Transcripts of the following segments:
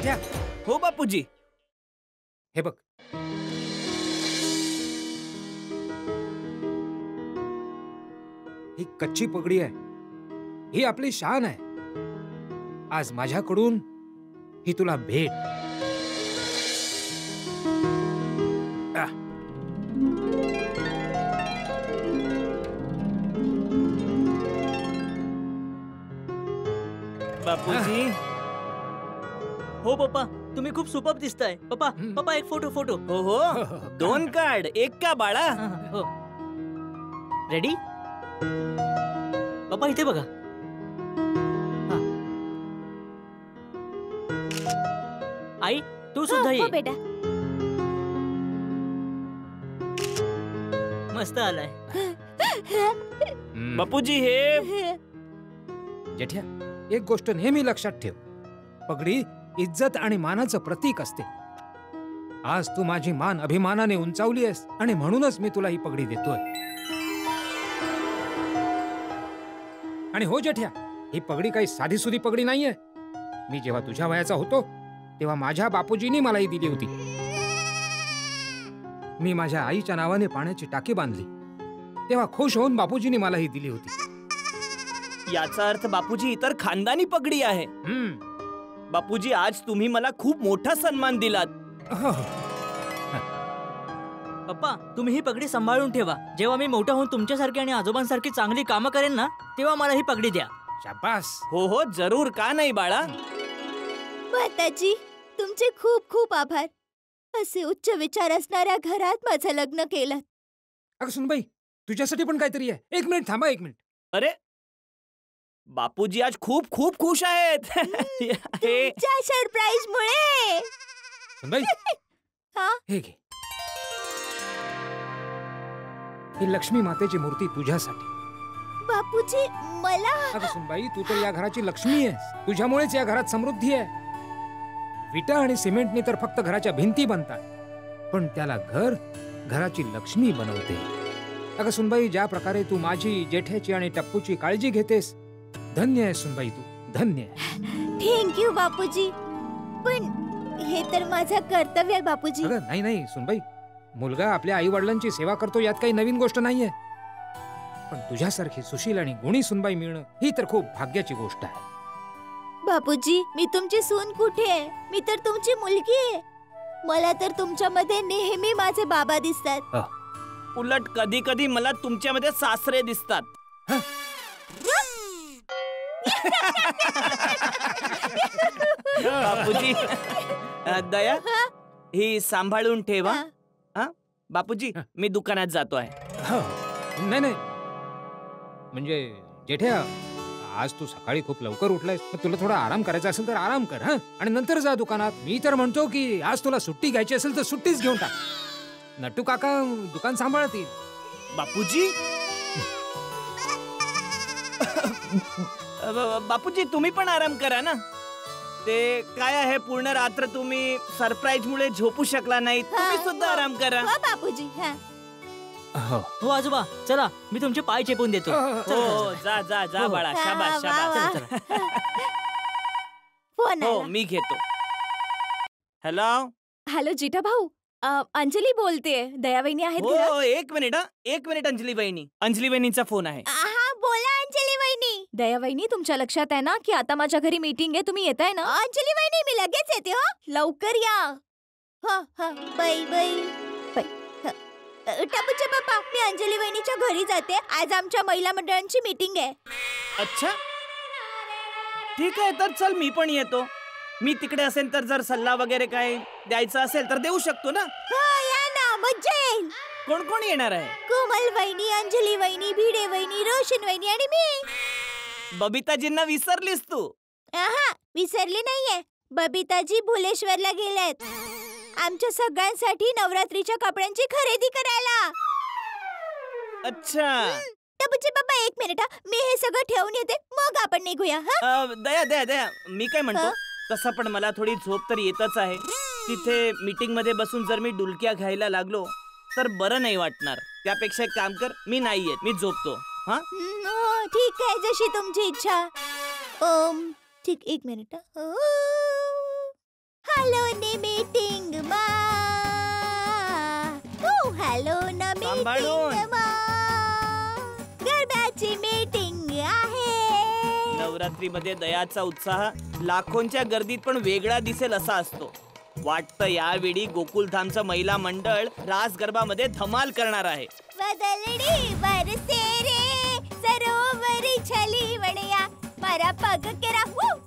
जेठ्या. हो बापूजी. हे बघ, ही कच्ची पगडी आहे, ही आपली शान आहे. आज माझ्याकडून ही तुला भेट. बापूजी. हो पप्पा, तुम्ही खूप सुपर्ब दिसताय. पप्पा पप्पा एक फोटो फोटो. हो हो, 2 कार्ड, 1 का बाळा. हो. रेडी? पप्पा इथे बघा. आई तू सुद्धा ये. बेटा. मस्त आलाय. बापूजी हे जेठ्या, एक गोष्ट नेहमी लक्षात ठेव, पगडी इज्जत आणि मानाचं प्रतीक असते. आज तू माझी मान अभिमानाने उंचावली आहेस आणि म्हणूनच मी तुला ही पगडी देतोय. आणि हो जेठ्या, ही पगडी काही साधीसुधी पगडी नाहीये. मी जेव्हा तुझ्या वयाचा होतो तेव्हा माझ्या बापूजींनी मला ही दिली होती. मी माझ्या आईच्या नावाने पाण्याची टाकी बांधली तेव्हा खुश होऊन बापूजींनी मला ही दिली होती. याचा अर्थ बापूजी इतर खानदानी पगडी आहे. बापूजी, आज तुम्ही मला खूप मोठा सन्मान दिलात. पप्पा तुम्ही ही पगडी सांभाळून ठेवा. जेव्हा मी मोठा होऊन तुमच्यासारखी आणि आजोबांसारखी चांगली कामं करेन ना, तेव्हा मला ही पगडी द्या. शाबास. हो हो, जरूर, का नाही बाळा. माताजी, तुमचे खूप खूप आभार. असे उच्च विचार असणाऱ्या घरात माझं लग्न केलं. अगं सुनबाई, तुझ्यासाठी पण काहीतरी आहे. 1 मिनिट थांबा, 1 मिनिट. अरे बापूजी आज खूप खूप खुश आहेत. तुमच्या सरप्राईज मुळे. सुनबाई, हा? हे घे. ही लक्ष्मी मातेची मूर्ती तुझ्यासाठी. बापूजी मला. अगं सुनबाई, तू तर या घराची लक्ष्मी आहेस. तुझ्यामुळेच या घरात समृद्धी आहे. विटा आणि सिमेंटने तर फक्त घराच्या भिंती बनतात, पण त्याला घराची लक्ष्मी बनवते. अगं सुनबाई, ज्या प्रकारे तू माझी, जेठ्याची आणि टप्पूची काळजी घेतेस, धन्य आहे सुनबाई, तू धन्य आहे. थँक्यू बापूजी, पण हे तर माझं कर्तव्य आहे बापूजी. अगं नाही नाही सुनबाई, मुलगा आपल्या आई वडिलांची सेवा करतो यात काही नवीन गोष्ट नाहीये. पण तुझ्यासारखी सुशील आणि गुणी सुनबाई मिळणं ही तर खूप भाग्याची गोष्ट आहे. बापूजी, मी तुमची सून कुठे आहे? मी तर तुमची मुलगी आहे. मला तर तुमच्यामध्ये नेहमी माझे बाबा दिसतात. उलट कधी कधी मला तुमच्यामध्ये सासरे दिसतात. बापूजी, दया ही सांभाळून ठेवा. बापूजी, मी दुकानात जातो आहे. नाही नाही, म्हणजे जेठ्या, आज तू सकाळी खूप लवकर उठलायस, तुला थोडा आराम करायचा असेल तर आराम कर. आणि नंतर जा दुकानात. मी तर म्हणतो की आज तुला सुट्टी घ्यायची असेल तर सुट्टीच घेऊन टाक. नट्टू काका दुकान सांभाळतील. बापूजी, बापूजी तुम्ही पण आराम करा ना. ते काय आहे, पूर्ण रात्र तुम्ही सरप्राईज मुळे झोपू शकला नाही. तुम्ही सुद्धा आराम करा. बापूजी. हो आजोबा, चला मी तुमचे पाय चेपून देतो. हो, जा जा जा बाळा. शाबास शाबास. फोन हो, मी घेतो. हॅलो हॅलो जीठा भाऊ, अंजली बोलतेय. दयावहिनी आहेत घरात? हो, 1 मिनिट. 1 मिनिट. अंजली वहिनीचा फोन आहे. हा बोला अंजली वहिनी. दयावहिनी, तुमच्या लक्षात आहे ना की आता माझ्या घरी मीटिंग आहे, तुम्ही येताय ना? अंजली वहिनी, मी लगेच येते. हो, लवकर या. Bye bye. टपूचे पप्पा, मी अंजली वहिनीच्या घरी जाते. आज आमच्या महिला मंडळांची मीटिंग आहे. अच्छा, ठीक आहे, तर चल मी पण येतो. मी तिकडे असेल तर जर सल्ला वगैरे काय द्यायचा असेल तर देऊ शकतो ना. या ना, मज्जा येईल. कोण कोण येणार आहे? कोमल वहिनी, अंजली वहिनी, भिडे वहिनी, रोशन वहिनी आणि मी. बबिताजींना विसरलीस तू? विसरली नाहीये. बबिताजी भुलेश्वरला गेलेत आमच्या सगळ्यांसाठी नवरात्रीच्या कपड्यांची खरेदी करायला. अच्छा. टपूचे पप्पा 1 मिनिट, मी हे सगळं ठेवून येते, मग आपण निघूया. दया, मी काय म्हणतो, तसं पण मला थोडी झोप तर येतच आहे. तिथे मीटिंग मध्ये बसून जर मी डुलक्या घ्यायला लागलो तर बरं नाही वाटणार. त्यापेक्षा एक काम कर, मी नाही येत, मी झोपतो. ठीक आहे, जशी तुमची इच्छा. ठीक, 1 मिनिट. हॅलो ने मीटिंग मा हॅलो ना सांभाळून. मीटिंग मा गरब्याची मीटिंग आहे. नवरात्रीमध्ये दयाचा उत्साह लाखोंच्या गर्दीत पण वेगळा दिसेल असा असतो. वाटतं यावेळी गोकुलधामचं महिला मंडळ रास गरबामध्ये धमाल करणार आहे. बदलडी बरसे रे सरोवरी छली वणया मारा पग केरा पग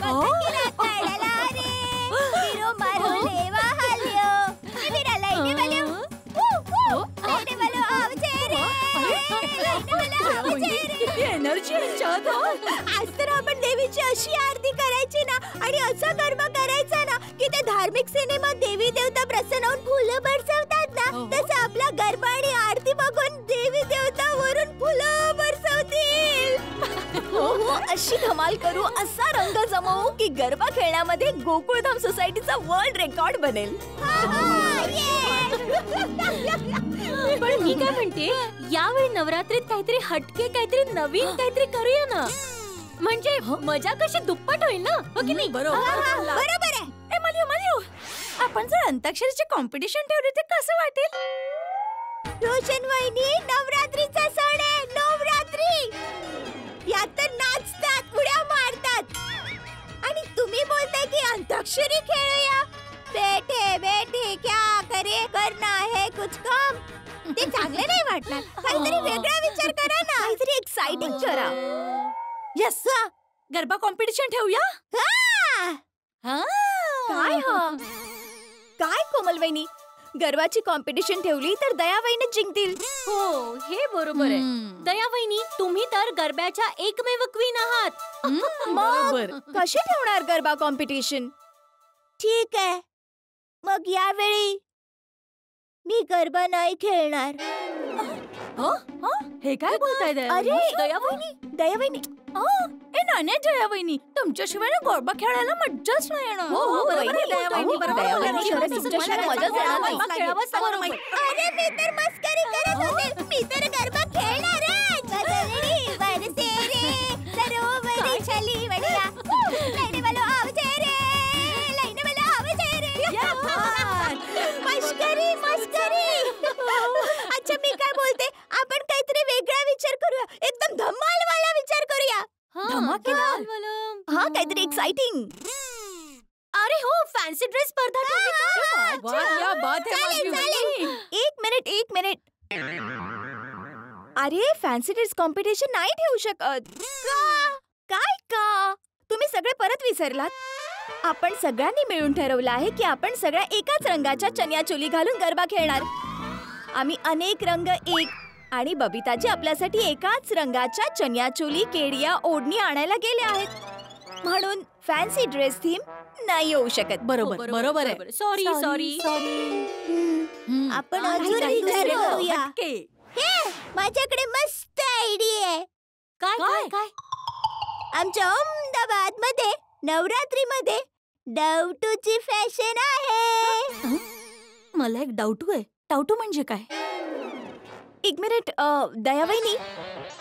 केरा काढला रे हिरो मारो लेवा हाल्यो विरा लाईने वाल्यो लाईने वालो आवचे रे लाईने वालो आवचे रे एनर्जी आज तर आपण देवीची अशी आरती करायची ना आणि असा गरबा करायचा ना की ते धार्मिक सिनेमात देवी देवता प्रसन्न होऊन फुलं बरसवतात ना तसं आपला गरबा आणि आरती बघून देवी देवता वरून फुलं बरसवतील. हो अशी धमाल करू असा रंग जमवू की गरबा खेळण्यामध्ये गोकुळधाम सोसायटीचा वर्ल्ड रेकॉर्ड बनेल. पण मी काय म्हणते यावेळी नवरात्रीत काहीतरी हटके काहीतरी नवीन काहीतरी करूया ना म्हणजे मजा कशी दुप्पट होईल ना हो की नाही? बरोबर आहे. ए मालियो आपण जर अंताक्षरीचे कॉम्पिटिशन ठेवले ते कसं वाटेल? रोशन वहिनी नवरात्रीचा सण आहे. नवरात्री यात तर नाचतात उड्या मारतात आणि तुम्ही बोलताय की अंताक्षरी खेळूया. बैठे बैठे क्या करे करना है कुछ काम. ते चांगलं नाही वाटणार. काहीतरी वेगळा विचार करा ना. काहीतरी एक्साइटिंग करा. यस गरबा कॉम्पिटिशन ठेवूया. काय काय कोमल वहिनी गरबाची कॉम्पिटिशन ठेवली तर दया वहिनी जिंकतील. हो हे बरोबर आहे. दया वहिनी तुम्ही तर गरब्याच्या एकमेव क्वीन आहात. मग कशी ठेवणार गरबा कॉम्पिटिशन? ठीक आहे मग यावेळी मी गरबा नाही खेळणार. हे काय बोलताय अरे दया वहिनी दया वहिनी ए नाही दया वहिनी तुमच्याशिवाय गरबा खेळायला मज्जाच नाही येणार. हो, बरोबर आहे, दया वहिनी, बरोबर आहे. दया वहिनी, खरंच तुमच्याशिवाय तुमच्याशिवाय मजाच येणार नाही. गरबा खेळावाच लागेल. अरे मी तर मस्करी करत होते. मी तर गरबा खेळणारच. बदलडी बरसे रे सरोवरी छली वणया लाईने वालो आवजे रे लाईने वालो आवजे रे. मस्करी मस्करी. अच्छा मी काय बोलते आपण काहीतरी वेगळा विचार करूया. एकदम धमाल वाला विचार करूया. धमाकेदार हा काहीतरी एक्साइटिंग. अरे हो फॅन्सी ड्रेस स्पर्धा चालेल. एक मिनिट अरे फॅन्सी ड्रेस कॉम्पिटिशन नाही ठेवू शकत. काय का तुम्ही सगळे परत विसरलात? आपण सगळ्यांनी मिळून ठरवलं आहे की आपण सगळ्या एकाच रंगाच्या चनिया चोली घालून गरबा खेळणार. आम्ही अनेक रंग एक आणि बबिताजी आपल्यासाठी एकाच रंगाच्या चनिया चोली केडिया ओढणी आणायला गेले आहेत म्हणून फॅन्सी ड्रेस थीम नाही येऊ शकत. बरोबर आहे. सॉरी आपण अजून विचार करूया. माझ्याकडे मस्त आयडिया आहे. काय आमच्या अहमदाबाद मध्ये नवरात्री मध्ये डावटूची फॅशन आहे. मला एक डाऊटू आहे. डाऊटू म्हणजे काय? एक मिनिट दया वहिनी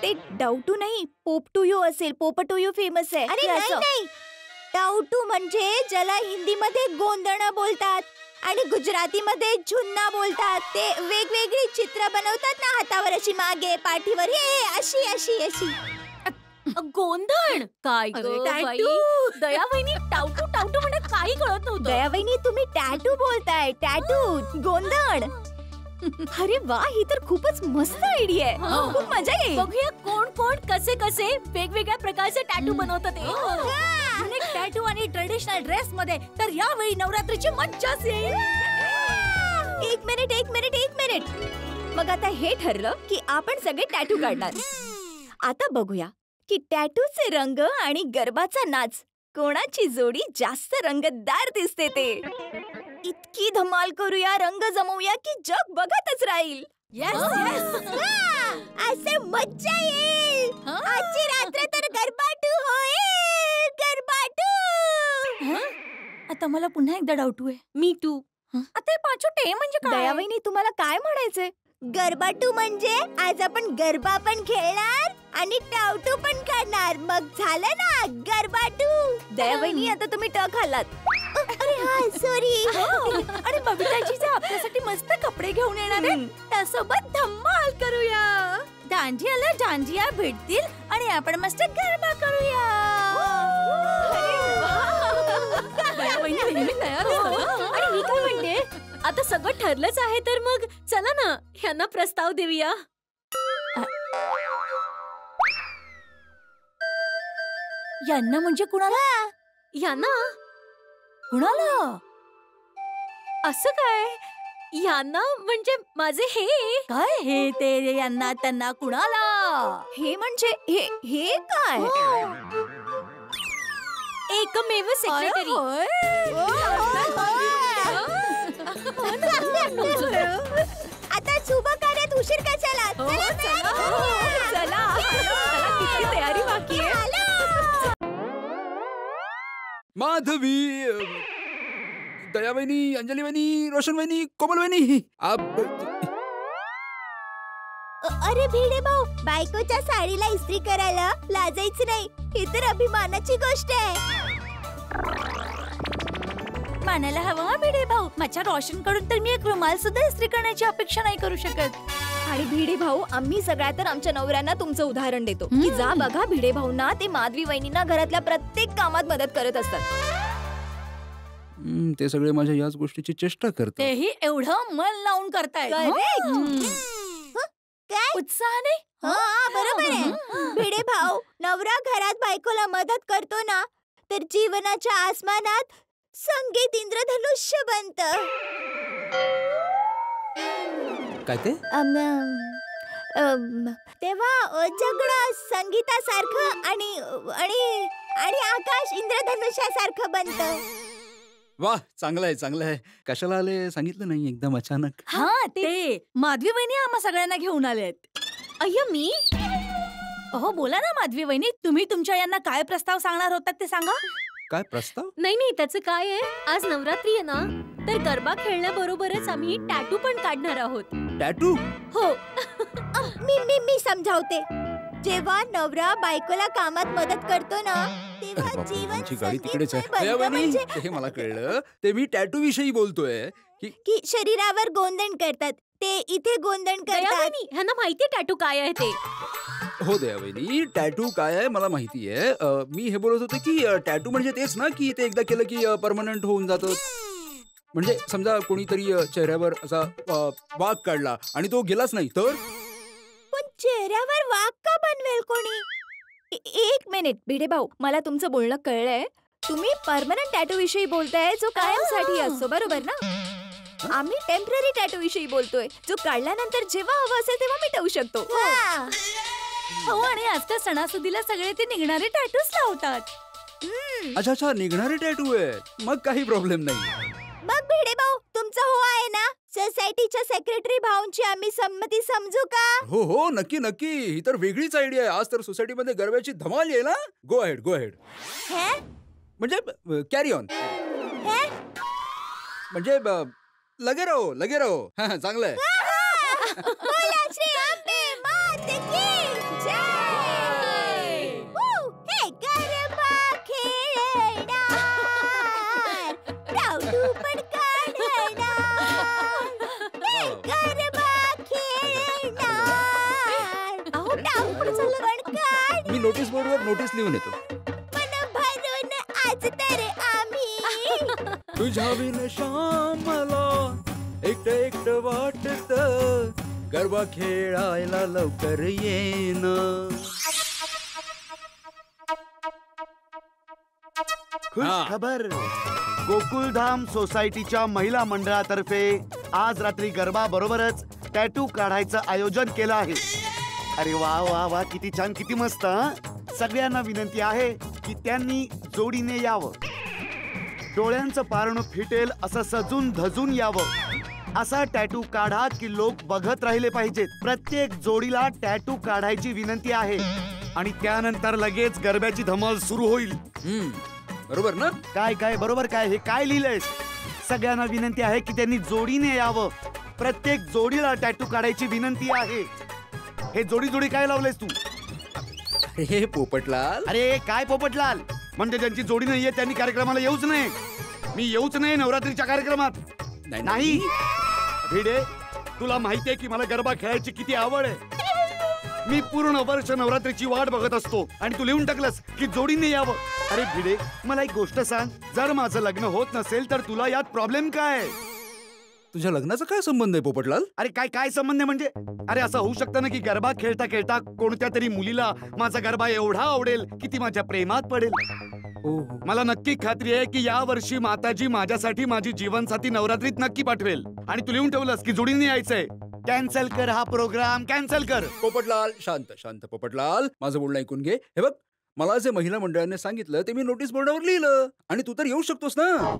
ते डाऊटू नाही पोपटुयो असेल. पोपटुयो फेमस आहे. अरे नाही डाऊटू म्हणजे ज्याला हिंदीमध्ये गोंधणं बोलतात आणि गुजरातीमध्ये झुन्ना बोलतात. ते वेगवेगळी चित्र बनवतात ना हातावर अशी मागे पाठीवर हे अशी अशी अशी. गोंधळ काय दया वहिनी टाऊटू म्हणजे काही कळत नव्हतं. दया वहिनी तुम्ही टॅटू बोलताय. टॅटू गोंधळ. अरे वा ही तर खूपच मस्त आयडिया आहे. खूप मजा येईल. बघूया कोण कसे वेगवेगळ्या प्रकारचे टॅटू बनवतात ते. टॅटू आणि ट्रेडिशनल ड्रेस मध्ये तर यावेळी नवरात्रीची मज्जाच येईल. एक मिनिट मग आता हे ठरलं की आपण सगळे टॅटू काढणार. आता बघूया की टॅटूचे रंग आणि गरबाचा नाच कोणाची जोडी जास्त रंगतदार दिसते ते. इतकी धमाल करूया रंग जमवूया की जग बघतच राहील. असे मज्जा येईल. आजची रात्र तर गरबाटू होईल. गरबाटू. आता मला पुन्हा एकदा डाऊट आहे. Me too. आता पाचोटे म्हणजे काय? दया वहिनी तुम्हाला काय म्हणायचंय? गरबाटू म्हणजे आज आपण गरबा पण खेळणार आणि टावटू पण करणार. मग झालं ना गरबाटू. दया वहिनी आता तुम्ही ट खाल्लात. अरे हा सॉरी. आणि बबिताजी आपल्यासाठी मस्त कपडे घेऊन येणार आहे. त्यासोबत धम्माल करूया. दांडियाला दांडिया भेटतील आणि आपण मस्त गरबा करूया. आणि मी काय म्हणते, आता सगळं ठरलंच आहे तर मग चला ना ह्यांना प्रस्ताव देऊया. यांना म्हणजे कुणाला? ह्यांना? कुणाला? असं काय? ह्यांना म्हणजे माझे हे काय हे ते यांना त्यांना कुणाला? हे म्हणजे हे काय? एकमेव सेक्रेटरी. आता शुभ कार्यात उशीर कशाला? चला किती तयारी बाकी आहे. माधवी, दयावहिनी, अंजलीवहिनी, रोशनवहिनी, कोमलवहिनी, आप अरे भिडे भाऊ, बायकोच्या साडीला इस्त्री करायला लाजायचं नाही. ही तर अभिमानाची गोष्ट आहे. मानायला हवा हा भिडे भाऊ. माझ्या रोशन कडून तर मी एक रुमाल सुद्धा इस्त्री करण्याची अपेक्षा नाही करू शकत. आणि भिडे भाऊ, आम्ही सगळ्या तर आमच्या नवऱ्यांना तुमचं उदाहरण देतो की जा बघा भिडे भाऊंना ते माधवी वहिनींना घरातल्या प्रत्येक कामात मदत करत असतात. ते सगळे माझ्या याच गोष्टीची चेष्टा करतात. तेही एवढं मन लावून करतायत. काय उत्साहाने. हा बरोबर आहे. भिडे भाऊ, नवरा घरात बायकोला मदत करतो ना तर जीवनाच्या आसमानात संगीत इंद्रधनुष्य बनत. काय ते? तेव्हा जगणं संगीतासारखं आणि आणि आणि आकाश इंद्रधनुष्यासारखं बनतं. वाह, चांगलं आहे, चांगलं आहे. कशाला आले सांगितलं नाही एकदम अचानक. हा ते माधवी वहिनी आम्हा सगळ्यांना घेऊन आलेत. अय्या मी? हो बोला ना माधवी वहिनी, तुम्ही तुमच्या यांना काय प्रस्ताव सांगणार होतात ते सांगा. काय प्रस्ताव? नाही त्याचं काय आहे, आज नवरात्री आहे ना, तर गरबा खेळण्याबरोबरच आम्ही टॅटू पण काढणार आहोत. टॅटू? हो. मी समजावते. जेव्हा नवरा बायकोला कामात मदत करतो ना तेव्हा जीवन गाडी तिकडेच आहे. संगीतमय बनतं. म्हणजे हे मला कळलं. ते मी टॅटू विषयी बोलतोय की शरीरावर गोंधन करतात, ते इथे गोंधन करतात. दयावहिनी, ह्यांना माहितीये टॅटू काय आहे ते? हो दयावहिनी, टॅटू काय आहे मला माहिती आहे. मी हे बोलत होतो की टॅटू म्हणजे तेच ना की ते एकदा केलं की परमनंट होऊन जातं. म्हणजे समजा कोणीतरी चेहऱ्यावर असा वाघ काढला आणि तो गेलाच नाही तर? पण चेहऱ्यावर वाघ का बनवेल कोणी? एक मिनिट भिडे भाऊ, मला तुमचं बोलणं कळलंय. तुम्ही परमनंट टॅटू विषयी बोलताय जो कायमसाठी असतो, बरोबर ना? आम्ही टेम्पररी टॅटू विषयी बोलतोय जो काढल्यानंतर जेव्हा हवं असेल तेव्हा मिटवू शकतो. हो आणि आजकाल सणासुदीला सगळे ते निघणारे टॅटूच लावतात. अच्छा, निघणारे टॅटू आहे, मग काही प्रॉब्लेम नाही. मग भिडे भाऊ, तुमचं हो आहे ना? सोसायटीच्या सेक्रेटरी भाऊंची आम्ही संमती समजू का? हो नक्की. ही तर वेगळीच आयडिया आहे. आज तर सोसायटीमध्ये गरब्याची धमाल येईल ना. Go ahead. म्हणजे कॅरी ऑन. म्हणजे लगे रहो. चांगलं आहे. बोला श्री अंबे मात की जय. हे गरबा खेळणार, टाउटू पण काढणार. हे गरबा खेळणार, टाउटू पण काढ. मी नोटीस बोर्डवर नोटीस लिहून येतो. मन भरून आज तर आम्ही तुझ्या विन श्यामला एकट वाटत, गरबा खेळायला लवकर येन. खुश खबर, गोकुलधाम सोसायटीच्या महिला मंडळातर्फे आज रात्री गरबा बरोबरच टॅटू काढायचं आयोजन केलं आहे. अरे वा वा वा, किती छान, किती मस्त. सगळ्यांना विनंती आहे की त्यांनी जोडीने यावं. डोळ्यांचं पारणं फिटेल असं सजून धजून यावं. असा टॅटू काढा की लोक बघत राहिले पाहिजेत. प्रत्येक जोडीला टॅटू काढायची विनंती आहे आणि त्यानंतर लगेच गरब्याची धमाल सुरू होईल. बरोबर ना? काय बरोबर काय? हे काय लिहिलंयस? सगळ्यांना विनंती आहे की त्यांनी जोडीने यावं. प्रत्येक जोडीला टॅटू काढायची विनंती आहे. हे जोडी काय लावलेस तू? हे पोपटलाल. अरे काय पोपटलाल? म्हणजे ज्यांची जोडी नाहीये त्यांनी कार्यक्रमाला येऊच नाही. मी येऊच नाही नवरात्रीच्या कार्यक्रमात. नाही भिडे, तुला माहितीये की मला गरबा खेळायची किती आवड आहे. मी पूर्ण वर्ष नवरात्रीची वाट बघत असतो आणि तू लिहून टाकलंस की जोडीने यावं. अरे भिडे, मला एक गोष्ट सांग, जर माझं लग्न होत नसेल तर तुला यात प्रॉब्लेम काय? तुझ्या लग्नाचा काय संबंध आहे पोपटलाल? अरे काय संबंध आहे म्हणजे? अरे असं होऊ शकतं ना की गरबा खेळता खेळता कोणत्या तरी मुलीला माझा गरबा एवढा आवडेल की ती माझ्या प्रेमात पडेल. मला नक्की खात्री आहे की या वर्षी माताजी माझ्यासाठी माझी जीवनसाथी नवरात्रीत नक्की पाठवेल. आणि तू लिहून ठेवलंस की जोडीने यायचंय. कॅन्सल कर हा प्रोग्राम, कॅन्सल कर. पोपटलाल शांत शांत. पोपटलाल माझं बोलणं ऐकून घे. हे बघ, मला जे महिला मंडळाने सांगितलं ते मी नोटीस बोर्डावर लिहिलं. आणि तू तर येऊ शकतोस ना.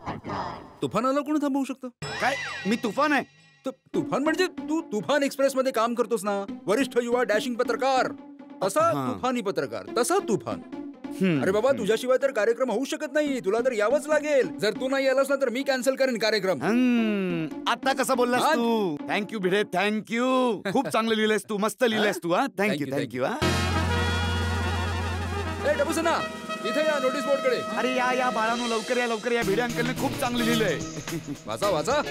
तुफानाला कोण थांबवू शकतो? काय मी तुफान आहे? तुफान म्हणजे तू तुफान एक्सप्रेस मध्ये काम करतोस ना, वरिष्ठ युवा डॅशिंग पत्रकार. तसा तुफानी पत्रकार, तसा तुफान. अरे बाबा, तुझ्याशिवाय तर कार्यक्रम होऊ शकत नाही. तुला तर यावंच लागेल. जर तू नाही आलास ना तर मी कॅन्सल करेन कार्यक्रम. आता कसं बोललास तू? Thank you Bhide, thank you. खूप चांगलं लिहिलंयस तू, मस्त लिहिलंयस तू. हा, थँक्यू. डबूसना, इथे या नोटीस बोर्ड कडे. अरे या बाळांनो, लवकर या. भिडे अंकलने खूप चांगलं लिहिलंय. वाचा.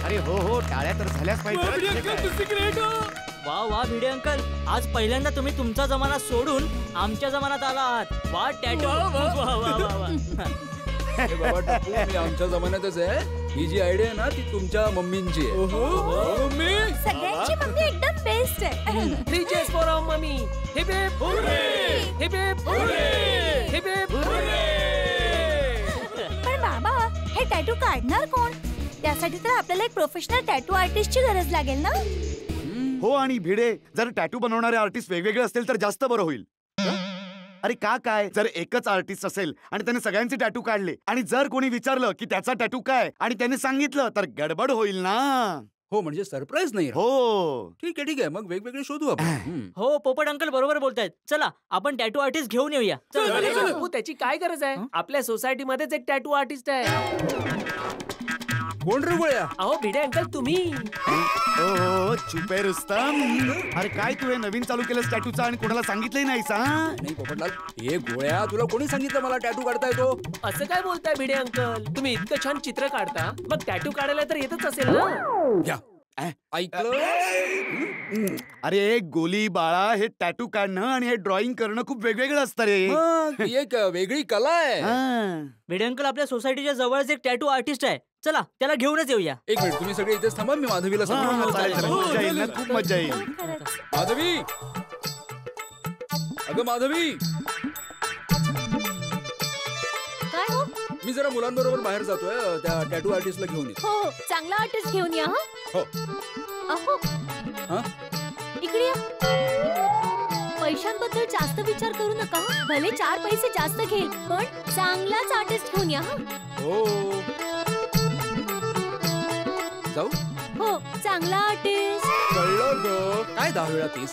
अरे हो, टाळ्या तर झाल्याच पाहिजे. वा भिडे अंकल, आज पहिल्यांदा तुम्ही तुमचा जमाना सोडून आमच्या जमान्यात आला आहात. वा टॅटू. बाबा टप्पू, मी आमच्या जमान्यातच आहे. ही जी आयडिया आहे ना ती तुमच्या मम्मींची आहे. सगळ्यांची मम्मी एकदम बेस्ट आहे. 3 cheers for our mummy. Hip hip hooray! Hip hip hooray! Hip hip hooray! पण बाबा, हे टॅटू काढणार कोण? त्यासाठी तर आपल्याला एक प्रोफेशनल टॅटू आर्टिस्टची गरज लागेल ना. हो, आणि भिडे, जर टॅटू बनवणारे आर्टिस्ट वेगवेगळे असतील तर जास्त बरं होईल. अरे काय, जर एकच आर्टिस्ट असेल आणि त्याने सगळ्यांचे टॅटू काढले आणि जर कोणी विचारलं की त्याचा टॅटू काय आणि त्याने सांगितलं तर गडबड होईल ना. हो, म्हणजे सरप्राईज नाही. हो ठीक आहे. मग वेगवेगळे शोधू आपण. हो, पोपट अंकल बरोबर बोलतायत. चला आपण टॅटू आर्टिस्ट घेऊन येऊया. बापू, त्याची काय गरज आहे? आपल्या सोसायटी मध्येच एक टॅटू आर्टिस्ट आहे. कोण रे गोळ्या? अहो भिडे अंकल, तुम्ही. हो, चुपे रुस्तम. अरे काय तू हे नवीन चालू केलंस टॅटूचा आणि कोणाला सांगितलंही नाहीस? नाही पोपटलाल, हे गोळ्या, तुला कोणी सांगितलं मला टॅटू काढता येतो? असं काय बोलताय भिडे अंकल? तुम्ही इतकं छान चित्र काढता, मग टॅटू काढायला तर येतच असेल ना. ऐकलं? अरे गोली बाळा, हे टॅटू काढणं आणि हे ड्रॉइंग करणं खूप वेगवेगळं असतं रे. ही एक वेगळी कला आहे. भिडे अंकल, आपल्या सोसायटीच्या जवळच एक टॅटू आर्टिस्ट आहे. चला त्याला घेऊनच येऊया. एक मिनिट, तुम्ही सगळे इथेच थांबा. मी माधवीला मजा येईल ना, खूप मजा येईल. माधवी, अगं माधवी, काय हो? मी जरा मुलांबरोबर बाहेर जातोय. त्या टॅटू आर्टिस्टला घेऊन येतो. हो, चांगला आर्टिस्ट घेऊन या. हो. अहो, इकडे या. पैशांबद्दल जास्त विचार करू नका. भले 4 पैसे जास्त घेईल, पण चांगलाच आर्टिस्ट घेऊन या. हो, जाऊ. हो, चांगला आर्टिस्ट. कळलं ग. काय 10 वेळा तेच.